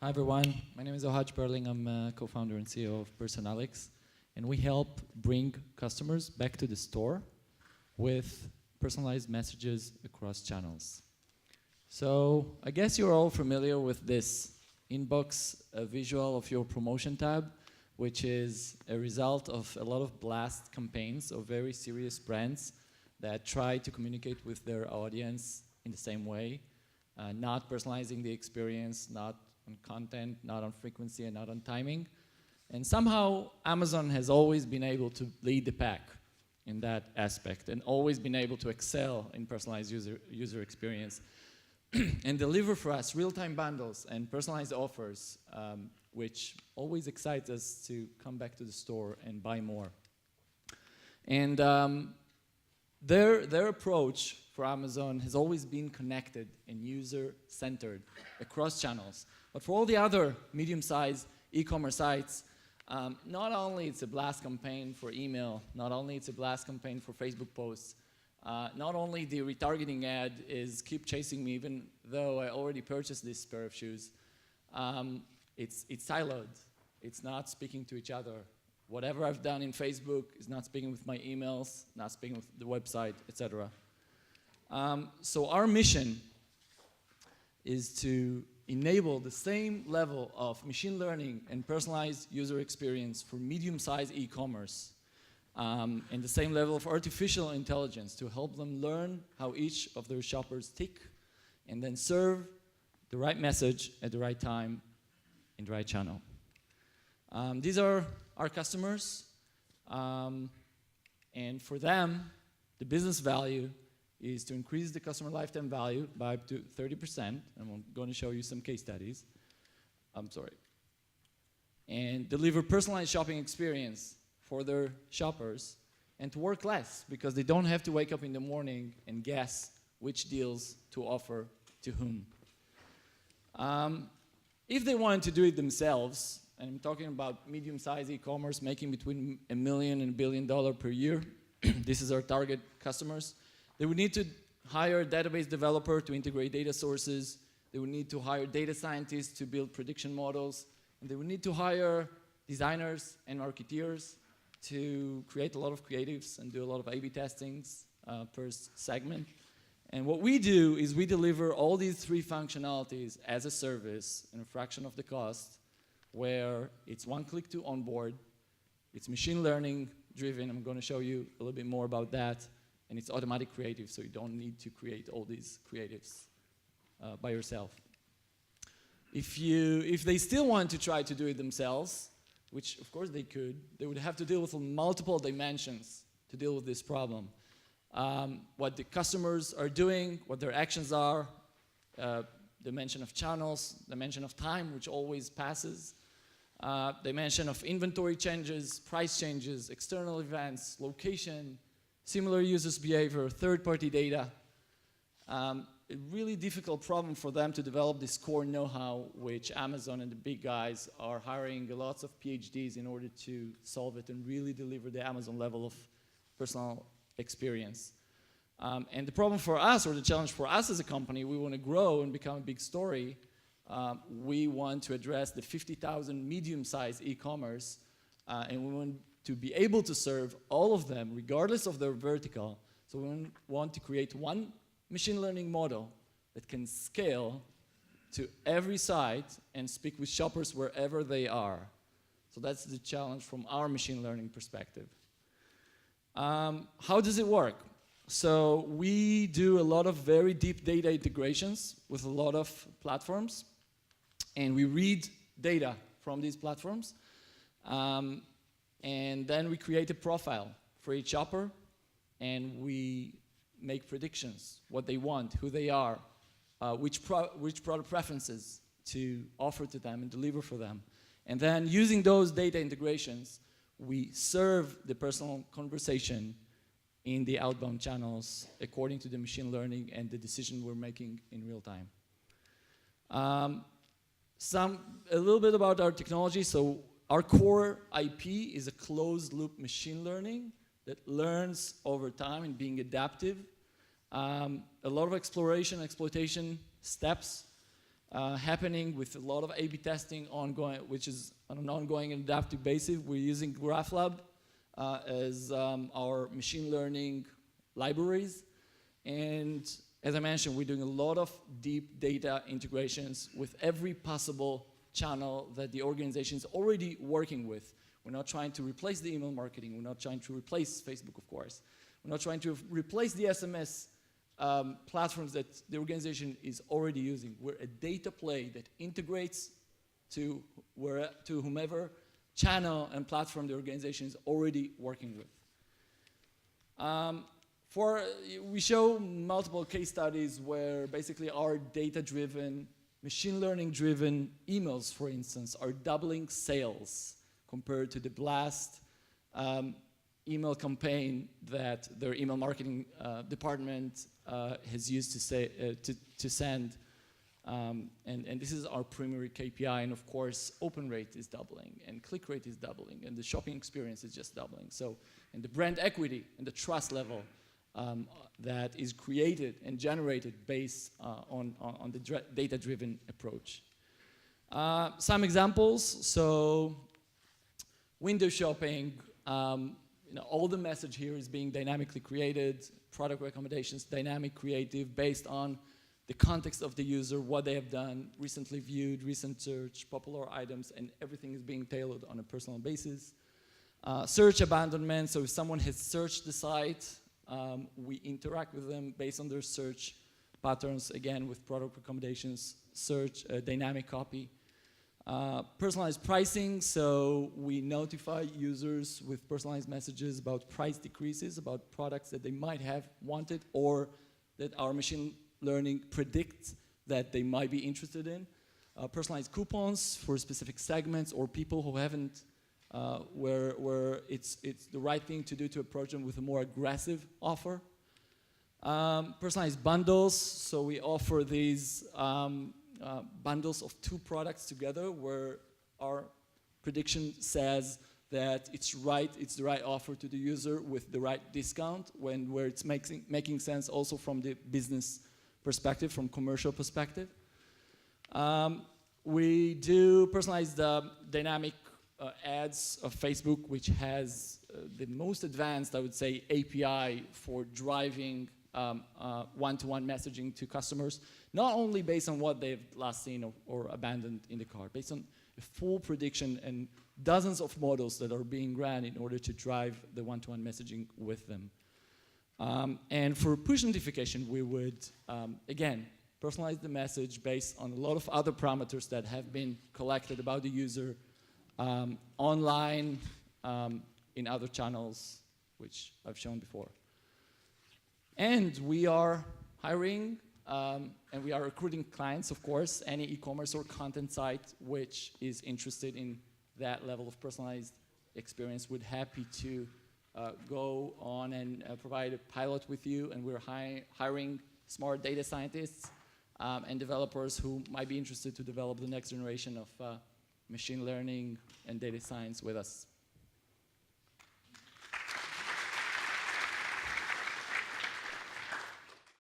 Hi everyone, my name is Ohad Perling. I'm co-founder and CEO of Personalics, and we help bring customers back to the store with personalized messages across channels. So I guess you're all familiar with this inbox visual of your promotion tab, which is a result of a lot of blast campaigns of very serious brands that try to communicate with their audience in the same way, not personalizing the experience, not on content, not on frequency, and not on timing. And somehow Amazon has always been able to lead the pack in that aspect and always been able to excel in personalized user experience and deliver for us real-time bundles and personalized offers, which always excites us to come back to the store and buy more. And their approach for Amazon has always been connected and user-centered across channels. But for all the other medium-sized e-commerce sites, not only it's a blast campaign for email, not only it's a blast campaign for Facebook posts, not only the retargeting ad is keep chasing me even though I already purchased this pair of shoes, it's siloed. It's not speaking to each other. Whatever I've done in Facebook is not speaking with my emails, not speaking with the website, etc. So our mission is to enable the same level of machine learning and personalized user experience for medium-sized e-commerce and the same level of artificial intelligence to help them learn how each of their shoppers tick and then serve the right message at the right time in the right channel. These are our customers, and for them, the business value is to increase the customer lifetime value by up to 30%, and I'm going to show you some case studies. And deliver personalized shopping experience for their shoppers, and to work less because they don't have to wake up in the morning and guess which deals to offer to whom. If they wanted to do it themselves, and I'm talking about medium-sized e-commerce making between $1 million and $1 billion per year, this is our target customers. They would need to hire a database developer to integrate data sources. They would need to hire data scientists to build prediction models. And they would need to hire designers and marketeers to create a lot of creatives and do a lot of A/B testings per segment. And what we do is we deliver all these three functionalities as a service in a fraction of the cost, where it's one click to onboard, it's machine learning driven. I'm going to show you a little bit more about that. And it's automatic creative, so you don't need to create all these creatives by yourself. If they still want to try to do it themselves, which of course they could, they would have to deal with multiple dimensions to deal with this problem. What the customers are doing, what their actions are, dimension of channels, dimension of time, which always passes, dimension of inventory changes, price changes, external events, location, similar users' behavior, third-party data. A really difficult problem for them to develop this core know-how, which Amazon and the big guys are hiring lots of PhDs in order to solve it and really deliver the Amazon level of personal experience. And the problem for us, or the challenge for us as a company, we want to grow and become a big story. We want to address the 50,000 medium-sized e-commerce, and we want to be able to serve all of them, regardless of their vertical. So we want to create one machine learning model that can scale to every site and speak with shoppers wherever they are. So that's the challenge from our machine learning perspective. How does it work? So we do a lot of very deep data integrations with a lot of platforms, and we read data from these platforms. And then we create a profile for each shopper, and we make predictions, what they want, who they are, which product preferences to offer to them and deliver for them. And then using those data integrations, we serve the personal conversation in the outbound channels according to the machine learning and the decision we're making in real time. A little bit about our technology. So our core IP is a closed-loop machine learning that learns over time and being adaptive. A lot of exploration, exploitation steps happening with a lot of A/B testing ongoing, which is on an ongoing and adaptive basis. We're using GraphLab as our machine learning libraries. And as I mentioned, we're doing a lot of deep data integrations with every possible channel that the organization is already working with. We're not trying to replace the email marketing. We're not trying to replace Facebook, of course. We're not trying to replace the SMS platforms that the organization is already using. We're a data play that integrates to whomever channel and platform the organization is already working with. We show multiple case studies where basically our data-driven, machine learning-driven emails, for instance, are doubling sales compared to the blast email campaign that their email marketing department has used to send. And this is our primary KPI, and of course, open rate is doubling, and click rate is doubling, and the shopping experience is just doubling. So, and the brand equity and the trust level that is created and generated based on the data-driven approach. Some examples, so window shopping, all the message here is being dynamically created, product recommendations, dynamic creative based on the context of the user, what they have done, recently viewed, recent search, popular items, and everything is being tailored on a personal basis. Search abandonment, so if someone has searched the site, we interact with them based on their search patterns, again with product recommendations, search, dynamic copy. Personalized pricing, so we notify users with personalized messages about price decreases, about products that they might have wanted or that our machine learning predicts that they might be interested in. Personalized coupons for specific segments or people who haven't, where it's the right thing to do to approach them with a more aggressive offer. Personalized bundles, so we offer these bundles of 2 products together where our prediction says that it's the right offer to the user with the right discount where it's making sense also from the business perspective, from commercial perspective. We do personalized dynamic ads of Facebook, which has the most advanced, I would say, API for driving one-to-one messaging to customers, not only based on what they've last seen or abandoned in the cart, based on a full prediction and dozens of models that are being ran in order to drive the one-to-one messaging with them. And for push notification, we would, again, personalize the message based on a lot of other parameters that have been collected about the user online, in other channels, which I've shown before. And we are hiring and we are recruiting clients, of course, any e-commerce or content site which is interested in that level of personalized experience. We're happy to go on and provide a pilot with you, and we're hiring smart data scientists and developers who might be interested to develop the next generation of machine learning and data science with us.